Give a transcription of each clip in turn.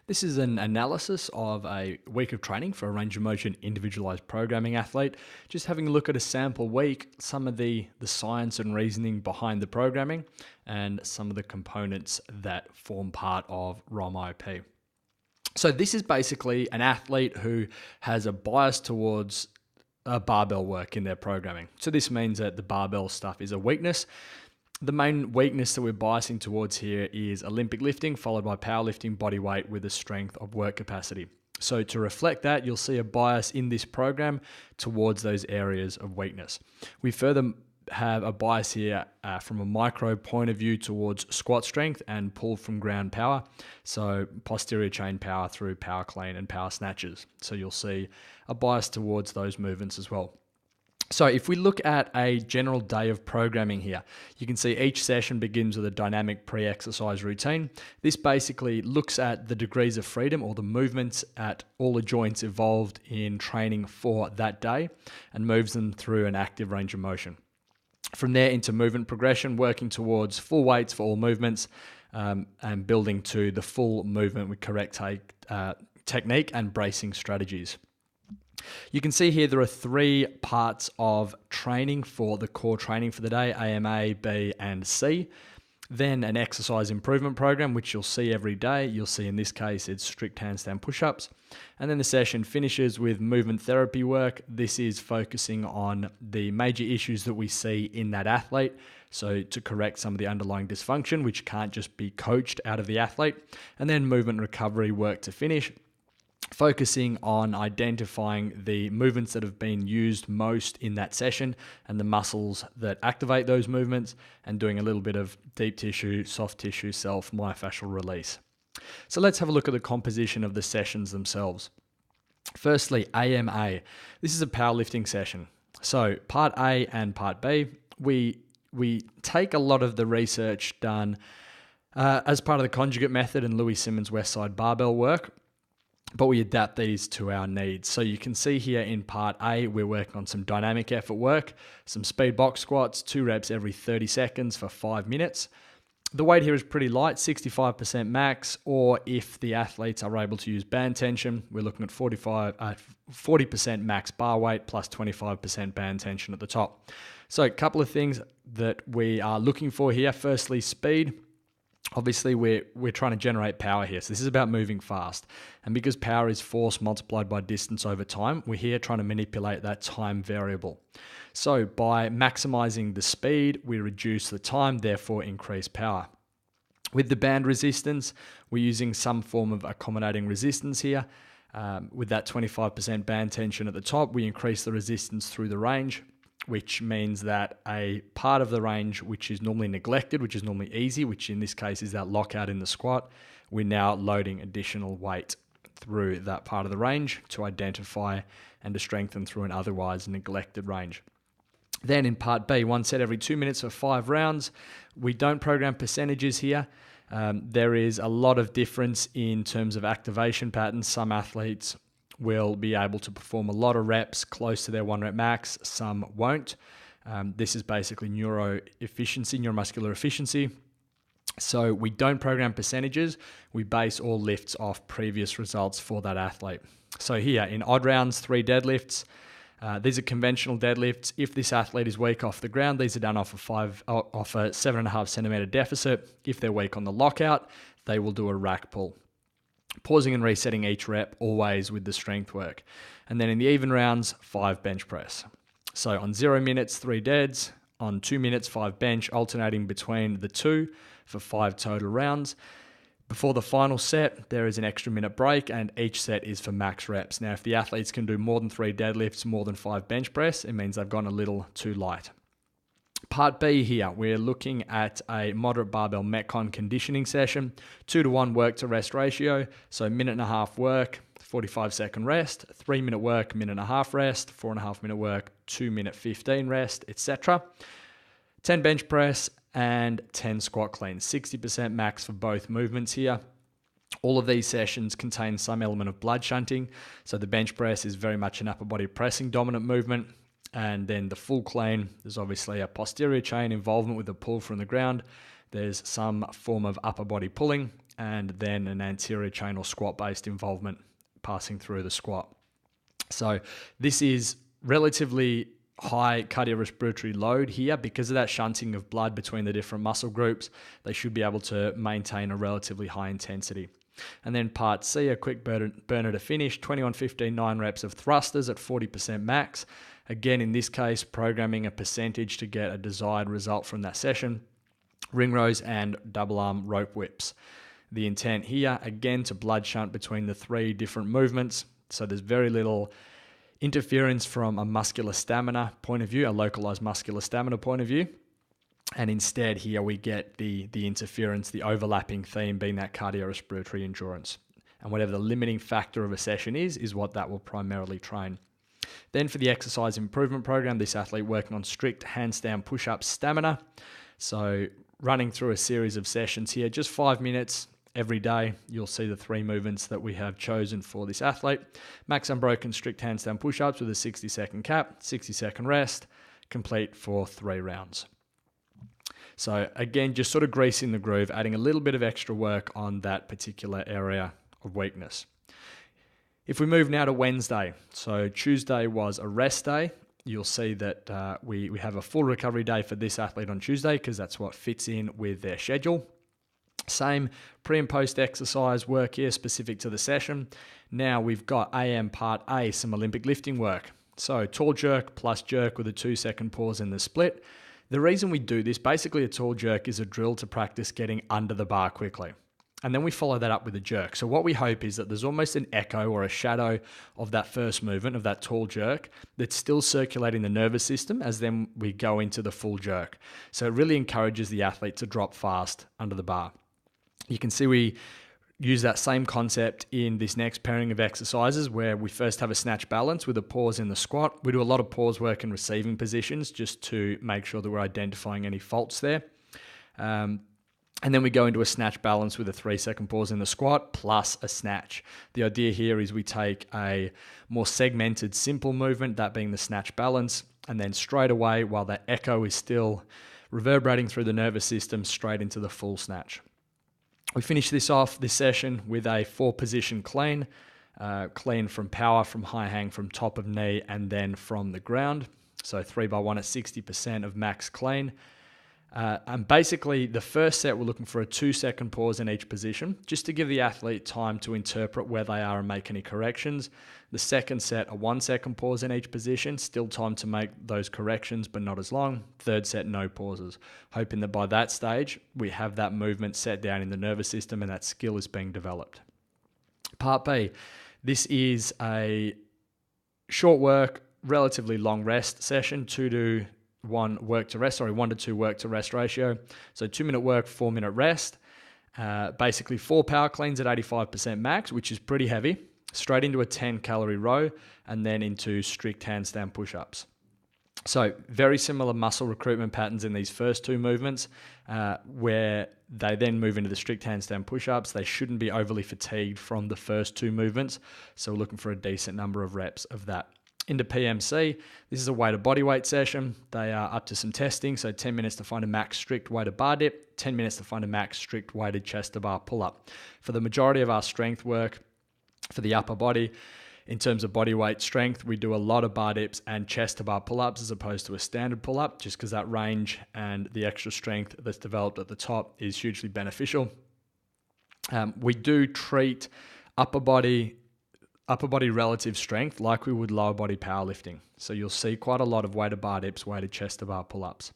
This is an analysis of a week of training for a range of motion individualized programming athlete. Just having a look at a sample week, some of the science and reasoning behind the programming, and some of the components that form part of ROMIP. So this is basically an athlete who has a bias towards barbell work in their programming. So this means that the barbell stuff is a weakness. The main weakness that we're biasing towards here is Olympic lifting, followed by powerlifting, body weight with a strength of work capacity. So to reflect that, you'll see a bias in this program towards those areas of weakness. We further have a bias here from a micro point of view towards squat strength and pull from ground power. So posterior chain power through power clean and power snatches. So you'll see a bias towards those movements as well. So if we look at a general day of programming here, you can see each session begins with a dynamic pre-exercise routine. This basically looks at the degrees of freedom or the movements at all the joints involved in training for that day and moves them through an active range of motion. From there into movement progression, working towards full weights for all movements and building to the full movement with correct technique and bracing strategies. You can see here there are 3 parts of training for the core training for the day, AMA, B, and C. Then an exercise improvement program, which you'll see every day. You'll see in this case it's strict handstand push-ups. And then the session finishes with movement therapy work. This is focusing on the major issues that we see in that athlete. So to correct some of the underlying dysfunction, which can't just be coached out of the athlete. And then movement recovery work to finish, focusing on identifying the movements that have been used most in that session and the muscles that activate those movements, and doing a little bit of deep tissue, soft tissue, self myofascial release. So let's have a look at the composition of the sessions themselves. Firstly, AMA. This is a powerlifting session. So part A and part B, we take a lot of the research done as part of the conjugate method and Louis Simmons' Westside barbell work, but we adapt these to our needs. So you can see here in part A, we're working on some dynamic effort work, some speed box squats, 2 reps every 30 seconds for 5 minutes. The weight here is pretty light, 65% max, or if the athletes are able to use band tension, we're looking at 40% max bar weight plus 25% band tension at the top. So a couple of things that we are looking for here. Firstly, speed. Obviously, we're trying to generate power here. So this is about moving fast. And because power is force multiplied by distance over time, we're here trying to manipulate that time variable. So by maximizing the speed, we reduce the time, therefore increase power. With the band resistance, we're using some form of accommodating resistance here. With that 25% band tension at the top, we increase the resistance through the range, which means that a part of the range which is normally neglected, which is normally easy, which in this case is that lockout in the squat, we're now loading additional weight through that part of the range to identify and to strengthen through an otherwise neglected range. Then in part B, 1 set every 2 minutes for 5 rounds. We don't program percentages here. There is a lot of difference in terms of activation patterns. Some athletes will be able to perform a lot of reps close to their 1 rep max, some won't. This is basically neuromuscular efficiency. So we don't program percentages, we base all lifts off previous results for that athlete. So here in odd rounds, 3 deadlifts. These are conventional deadlifts. If this athlete is weak off the ground, these are done off a 7.5 centimeter deficit. If they're weak on the lockout, they will do a rack pull, pausing and resetting each rep, always with the strength work. And then in the even rounds, 5 bench press. So on 0 minutes, 3 deads. On 2 minutes, 5 bench, alternating between the 2 for 5 total rounds. Before the final set, there is an extra minute break, and each set is for max reps. Now, if the athletes can do more than 3 deadlifts, more than 5 bench press, it means they've gone a little too light. Part B here, we're looking at a moderate barbell Metcon conditioning session, 2-to-1 work to rest ratio. So 1.5-minute work, 45-second rest, 3-minute work, 1.5-minute rest, 4.5-minute work, 2-minute 15 rest, etc. 10 bench press and 10 squat cleans, 60% max for both movements here. All of these sessions contain some element of blood shunting. So the bench press is very much an upper body pressing dominant movement. And then the full clean, there's obviously a posterior chain involvement with the pull from the ground. There's some form of upper body pulling. and then an anterior chain or squat based involvement passing through the squat. So this is relatively high cardiorespiratory load here. Because of that shunting of blood between the different muscle groups, they should be able to maintain a relatively high intensity. And then part C, a quick burner to finish, 21-15, 9 reps of thrusters at 40% max. Again, in this case, programming a percentage to get a desired result from that session. Ring rows and double arm rope whips. The intent here, again, to blood shunt between the 3 different movements. So there's very little interference from a muscular stamina point of view, a localized muscular stamina point of view. And instead here we get the interference, the overlapping theme being that cardiorespiratory endurance. And whatever the limiting factor of a session is what that will primarily train. Then for the exercise improvement program, this athlete working on strict handstand push-up stamina. So running through a series of sessions here, just 5 minutes every day. You'll see the 3 movements that we have chosen for this athlete. Max unbroken strict handstand push-ups with a 60-second cap, 60-second rest, complete for 3 rounds. So again, just sort of greasing the groove, adding a little bit of extra work on that particular area of weakness. If we move now to Wednesday, so Tuesday was a rest day. You'll see that we have a full recovery day for this athlete on Tuesday because that's what fits in with their schedule. Same pre and post exercise work here specific to the session. Now we've got AM part A, some Olympic lifting work. So tall jerk plus jerk with a 2-second pause in the split. The reason we do this, basically a tall jerk is a drill to practice getting under the bar quickly. And then we follow that up with a jerk. So what we hope is that there's almost an echo or a shadow of that first movement, of that tall jerk, that's still circulating the nervous system as then we go into the full jerk. So it really encourages the athlete to drop fast under the bar. You can see we use that same concept in this next pairing of exercises where we first have a snatch balance with a pause in the squat. We do a lot of pause work in receiving positions just to make sure that we're identifying any faults there. And then we go into a snatch balance with a 3-second pause in the squat plus a snatch. The idea here is we take a more segmented, simple movement, that being the snatch balance, and then straight away, while that echo is still reverberating through the nervous system, straight into the full snatch. We finish this off, this session, with a 4-position clean. Clean from power, from high hang, from top of knee, and then from the ground. So 3x1 at 60% of max clean. And basically, the first set, we're looking for a 2-second pause in each position, just to give the athlete time to interpret where they are and make any corrections. The second set, a 1-second pause in each position, still time to make those corrections, but not as long. Third set, no pauses. Hoping that by that stage, we have that movement set down in the nervous system and that skill is being developed. Part B, this is a short work, relatively long rest session, 1 to 2 work to rest ratio. So 2-minute work, 4-minute rest. Basically 4 power cleans at 85% max, which is pretty heavy. Straight into a 10-calorie row and then into strict handstand push-ups. So very similar muscle recruitment patterns in these first 2 movements where they then move into the strict handstand push-ups. They shouldn't be overly fatigued from the first 2 movements. So we're looking for a decent number of reps of that. Into PMC, this is a weighted body weight session. They are up to some testing, so 10 minutes to find a max strict weighted bar dip, 10 minutes to find a max strict weighted chest to bar pull-up. For the majority of our strength work, for the upper body, in terms of body weight strength, we do a lot of bar dips and chest to bar pull-ups as opposed to a standard pull-up, just because that range and the extra strength that's developed at the top is hugely beneficial. We do treat upper body relative strength like we would lower body powerlifting. So you'll see quite a lot of weighted bar dips, weighted chest to bar pull-ups.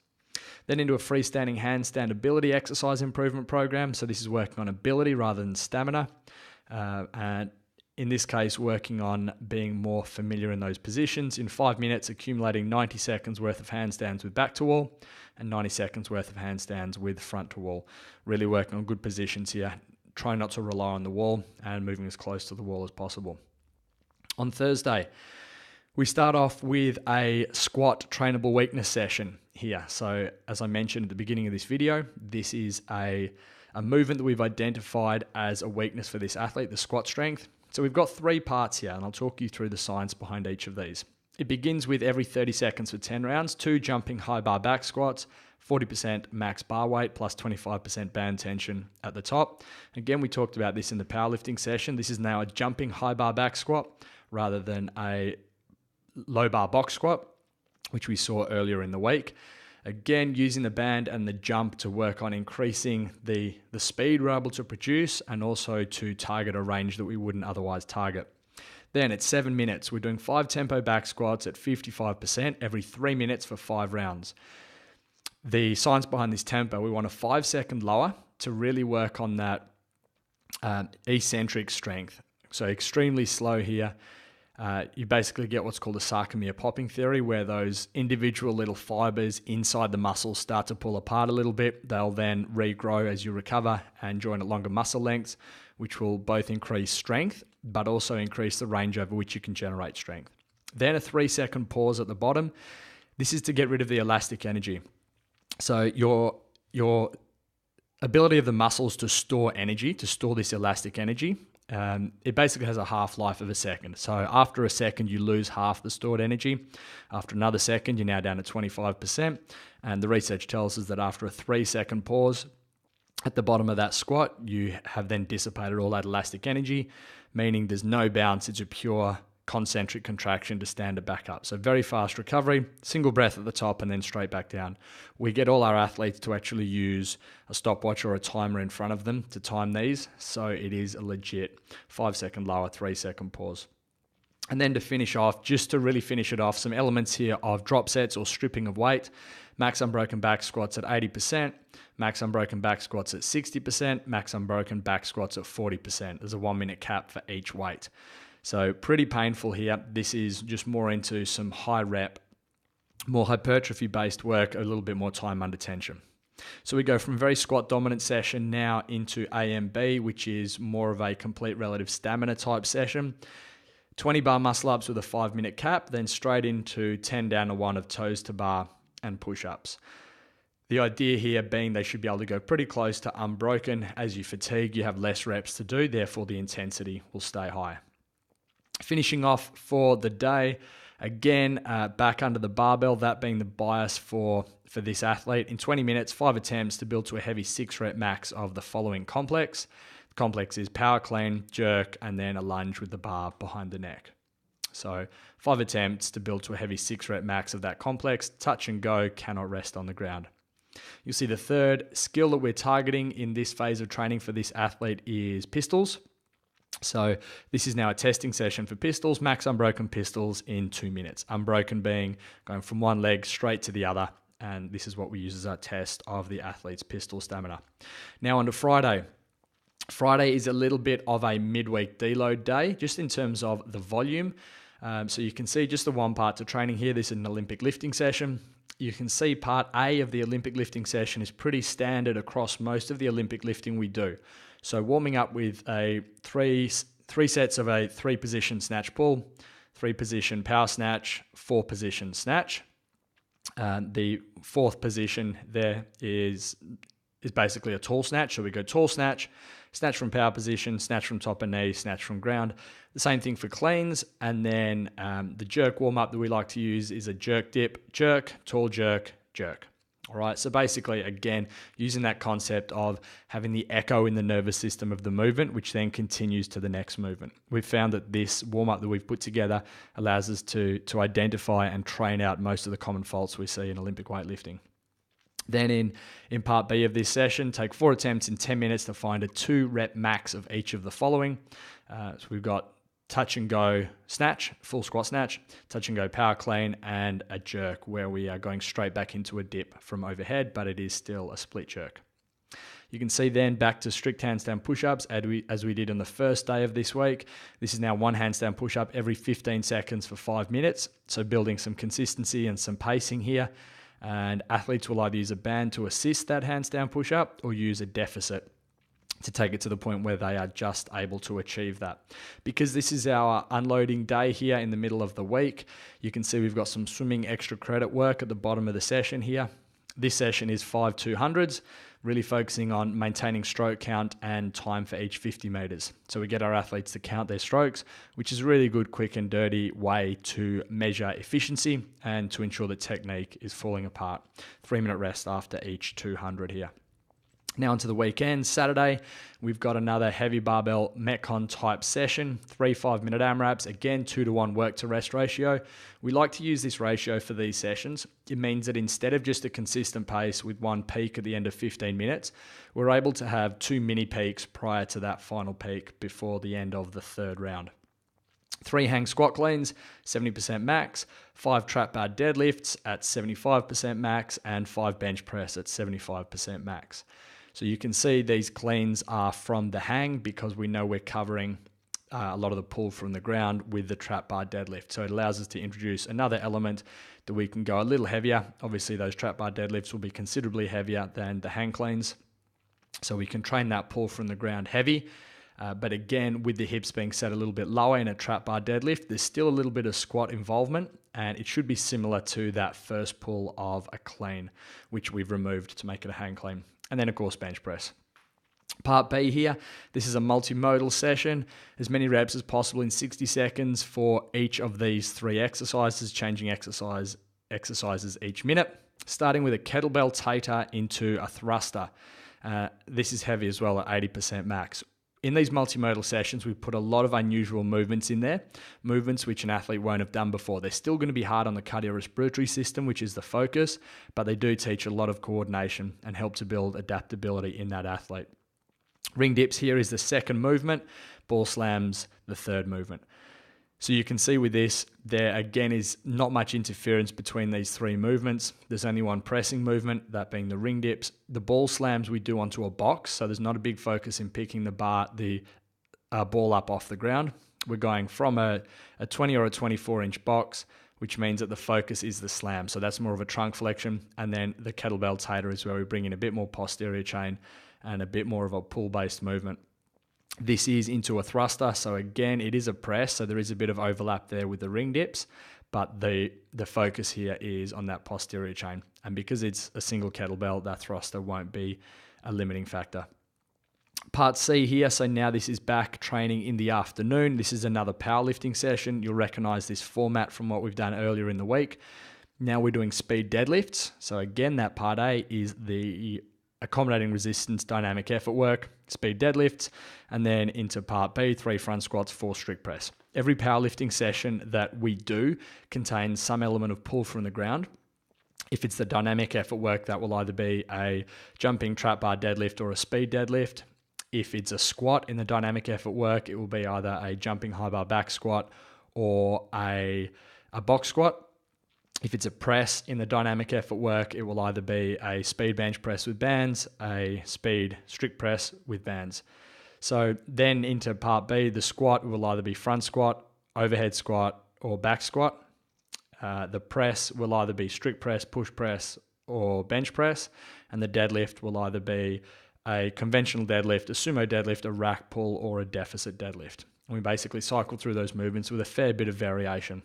Then into a freestanding handstand ability exercise improvement program. So this is working on ability rather than stamina. And in this case, working on being more familiar in those positions. In 5 minutes, accumulating 90 seconds worth of handstands with back to wall and 90 seconds worth of handstands with front to wall. Really working on good positions here. Trying not to rely on the wall and moving as close to the wall as possible. On Thursday, we start off with a squat trainable weakness session here. So as I mentioned at the beginning of this video, this is a movement that we've identified as a weakness for this athlete, the squat strength. So we've got 3 parts here, and I'll talk you through the science behind each of these. It begins with every 30 seconds for 10 rounds, 2 jumping high bar back squats, 40% max bar weight plus 25% band tension at the top. Again, we talked about this in the powerlifting session. This is now a jumping high bar back squat rather than a low bar box squat, which we saw earlier in the week. Again, using the band and the jump to work on increasing the speed we're able to produce and also to target a range that we wouldn't otherwise target. Then at 7 minutes, we're doing 5 tempo back squats at 55% every 3 minutes for 5 rounds. The science behind this tempo, we want a 5-second lower to really work on that eccentric strength. So extremely slow here. You basically get what's called a sarcomere popping theory, where those individual little fibers inside the muscles start to pull apart a little bit. They'll then regrow as you recover and join at longer muscle lengths, which will both increase strength, but also increase the range over which you can generate strength. Then a 3-second pause at the bottom. This is to get rid of the elastic energy. So your ability of the muscles to store energy, to store this elastic energy, it basically has a half-life of a second. So after a second, you lose half the stored energy. After another second, you're now down to 25%. And the research tells us that after a 3-second pause at the bottom of that squat, you have then dissipated all that elastic energy, meaning there's no bounce. It's a pure concentric contraction to stand it back up. So very fast recovery, single breath at the top and then straight back down. We get all our athletes to actually use a stopwatch or a timer in front of them to time these. So it is a legit 5-second lower, 3-second pause. And then to finish off, just to really finish it off, some elements here of drop sets or stripping of weight. Max unbroken back squats at 80%, max unbroken back squats at 60%, max unbroken back squats at 40%. There's a 1-minute cap for each weight. So pretty painful here. This is just more into some high rep, more hypertrophy based work, a little bit more time under tension. So we go from very squat dominant session now into AMB, which is more of a complete relative stamina type session. 20 bar muscle ups with a 5-minute cap, then straight into 10 down to 1 of toes to bar and push-ups. The idea here being they should be able to go pretty close to unbroken. As you fatigue, you have less reps to do, therefore the intensity will stay high. Finishing off for the day, again, back under the barbell, that being the bias for this athlete. In 20 minutes, 5 attempts to build to a heavy 6-rep max of the following complex. The complex is power clean, jerk, and then a lunge with the bar behind the neck. So 5 attempts to build to a heavy 6-rep max of that complex. Touch and go, cannot rest on the ground. You'll see the third skill that we're targeting in this phase of training for this athlete is pistols. So this is now a testing session for pistols, max unbroken pistols in 2 minutes. Unbroken being going from one leg straight to the other. And this is what we use as our test of the athlete's pistol stamina. Now on to Friday. Friday is a little bit of a midweek deload day, just in terms of the volume. So you can see just the one part to training here. This is an Olympic lifting session. You can see part A of the Olympic lifting session is pretty standard across most of the Olympic lifting we do. So warming up with a three sets of a 3-position snatch pull, 3-position power snatch, 4-position snatch. The 4th position there is basically a tall snatch. So we go tall snatch, snatch from power position, snatch from top and knee, snatch from ground. The same thing for cleans. And then the jerk warm-up that we like to use is a jerk dip, jerk, tall jerk, jerk. All right, so basically, again, using that concept of having the echo in the nervous system of the movement, which then continues to the next movement. We've found that this warm-up that we've put together allows us to identify and train out most of the common faults we see in Olympic weightlifting. Then in part B of this session, take 4 attempts in 10 minutes to find a 2-rep max of each of the following. So we've got touch and go snatch, full squat snatch, touch and go power clean, and a jerk where we are going straight back into a dip from overhead, but it is still a split jerk. You can see then back to strict handstand push-ups as we did on the first day of this week. This is now 1 handstand push-up every 15 seconds for 5 minutes. So building some consistency and some pacing here. And athletes will either use a band to assist that handstand push-up or use a deficit to take it to the point where they are just able to achieve that. Because this is our unloading day here in the middle of the week, you can see we've got some swimming extra credit work at the bottom of the session here. This session is 5 200s, really focusing on maintaining stroke count and time for each 50 meters. So we get our athletes to count their strokes, which is a really good, quick and dirty way to measure efficiency and to ensure that technique is falling apart. 3-minute rest after each 200 here. Now onto the weekend. Saturday, we've got another heavy barbell Metcon type session, 3 5-minute AMRAPs, again 2-to-1 work to rest ratio. We like to use this ratio for these sessions. It means that instead of just a consistent pace with one peak at the end of 15 minutes, we're able to have 2 mini peaks prior to that final peak before the end of the third round. 3 hang squat cleans, 70% max, 5 trap bar deadlifts at 75% max, and 5 bench press at 75% max. So you can see these cleans are from the hang because we know we're covering a lot of the pull from the ground with the trap bar deadlift. So it allows us to introduce another element that we can go a little heavier. Obviously those trap bar deadlifts will be considerably heavier than the hang cleans. So we can train that pull from the ground heavy. But again, with the hips being set a little bit lower in a trap bar deadlift, there's still a little bit of squat involvement, and it should be similar to that first pull of a clean, which we've removed to make it a hang clean. And then of course, bench press. Part B here, this is a multimodal session, as many reps as possible in 60 seconds for each of these 3 exercises, changing exercises each minute, starting with a kettlebell tater into a thruster. This is heavy as well at 80% max. In these multimodal sessions, we put a lot of unusual movements in there, movements which an athlete won't have done before. They're still going to be hard on the cardiorespiratory system, which is the focus, but they do teach a lot of coordination and help to build adaptability in that athlete. Ring dips here is the second movement, ball slams the third movement. So you can see with this, there again is not much interference between these 3 movements. There's only one pressing movement, that being the ring dips. The ball slams we do onto a box, so there's not a big focus in picking the ball up off the ground. We're going from a 20 or a 24-inch box, which means that the focus is the slam. So that's more of a trunk flexion. And then the kettlebell tater is where we bring in a bit more posterior chain and a bit more of a pull-based movement. This is into a thruster, so again, it is a press, so there is a bit of overlap there with the ring dips, but the focus here is on that posterior chain. And because it's a single kettlebell, that thruster won't be a limiting factor. Part C here, so now this is back training in the afternoon. This is another powerlifting session. You'll recognize this format from what we've done earlier in the week. Now we're doing speed deadlifts. So again, that part A is the accommodating resistance dynamic effort work, speed deadlifts, and then into part B, 3 front squats, 4 strict press. Every powerlifting session that we do contains some element of pull from the ground. If it's the dynamic effort work, that will either be a jumping trap bar deadlift or a speed deadlift. If it's a squat in the dynamic effort work, it will be either a jumping high bar back squat or a box squat. If it's a press in the dynamic effort work, it will either be a speed bench press with bands, a speed strict press with bands. So then into part B, the squat will either be front squat, overhead squat, or back squat. The press will either be strict press, push press, or bench press. And the deadlift will either be a conventional deadlift, a sumo deadlift, a rack pull, or a deficit deadlift. And we basically cycle through those movements with a fair bit of variation.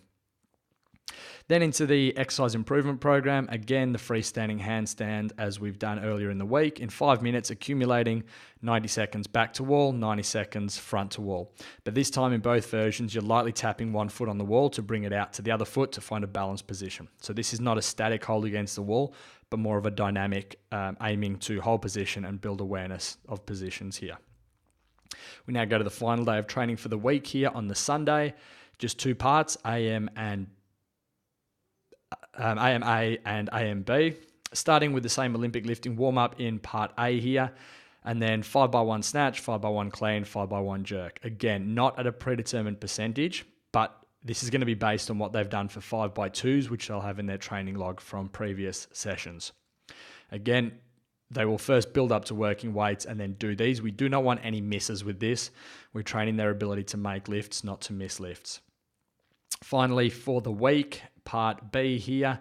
Then into the exercise improvement program, again, the freestanding handstand as we've done earlier in the week, in 5 minutes accumulating 90 seconds back to wall, 90 seconds front to wall. But this time in both versions, you're lightly tapping one foot on the wall to bring it out to the other foot to find a balanced position. So this is not a static hold against the wall, but more of a dynamic aiming to hold position and build awareness of positions here. We now go to the final day of training for the week here on the Sunday. Just 2 parts, AM and AMA and AMB, starting with the same Olympic lifting warm-up in part A here, and then 5x1 snatch, 5x1 clean, 5x1 jerk. Again, not at a predetermined percentage, but this is going to be based on what they've done for 5x2s, which they'll have in their training log from previous sessions. Again, they will first build up to working weights and then do these. We do not want any misses with this. We're training their ability to make lifts, not to miss lifts. Finally, for the week, part B here,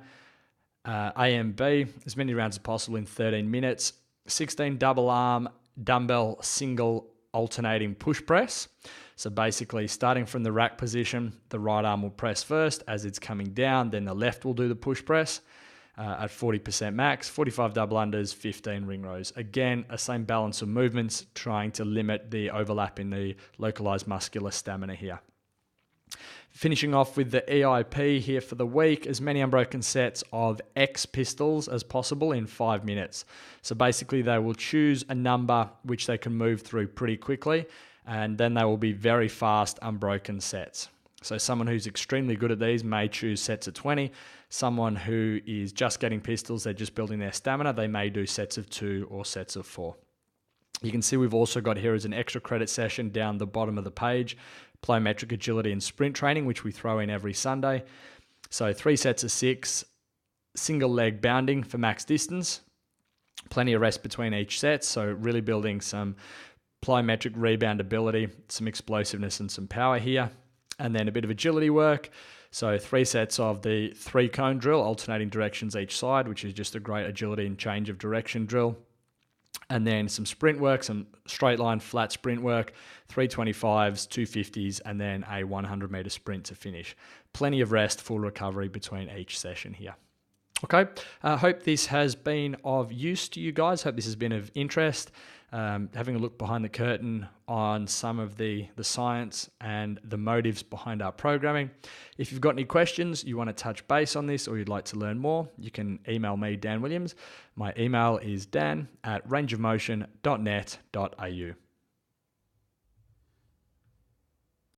AMB, as many rounds as possible in 13 minutes, 16 double arm dumbbell single alternating push press. So basically starting from the rack position, the right arm will press first as it's coming down, then the left will do the push press. at 40% max, 45 double unders, 15 ring rows. Again, a same balance of movements, trying to limit the overlap in the localized muscular stamina here. Finishing off with the EIP here for the week, as many unbroken sets of X pistols as possible in 5 minutes. So basically they will choose a number which they can move through pretty quickly, and then they will be very fast unbroken sets. So someone who's extremely good at these may choose sets of 20. Someone who is just getting pistols, they're just building their stamina, they may do sets of 2 or sets of 4. You can see we've also got here as an extra credit session down the bottom of the page, plyometric agility and sprint training, which we throw in every Sunday. So 3 sets of 6, single leg bounding for max distance, plenty of rest between each set. So really building some plyometric rebound ability, some explosiveness and some power here. And then a bit of agility work. So 3 sets of the 3-cone drill, alternating directions each side, which is just a great agility and change of direction drill. And then some sprint work, some straight line flat sprint work, 325s, 250s, and then a 100 meter sprint to finish. Plenty of rest, full recovery between each session here. Okay, I hope this has been of use to you guys. Hope this has been of interest. Having a look behind the curtain on some of the science and the motives behind our programming. If you've got any questions, you want to touch base on this, or you'd like to learn more, you can email me, Dan Williams. My email is dan@rangeofmotion.net.au.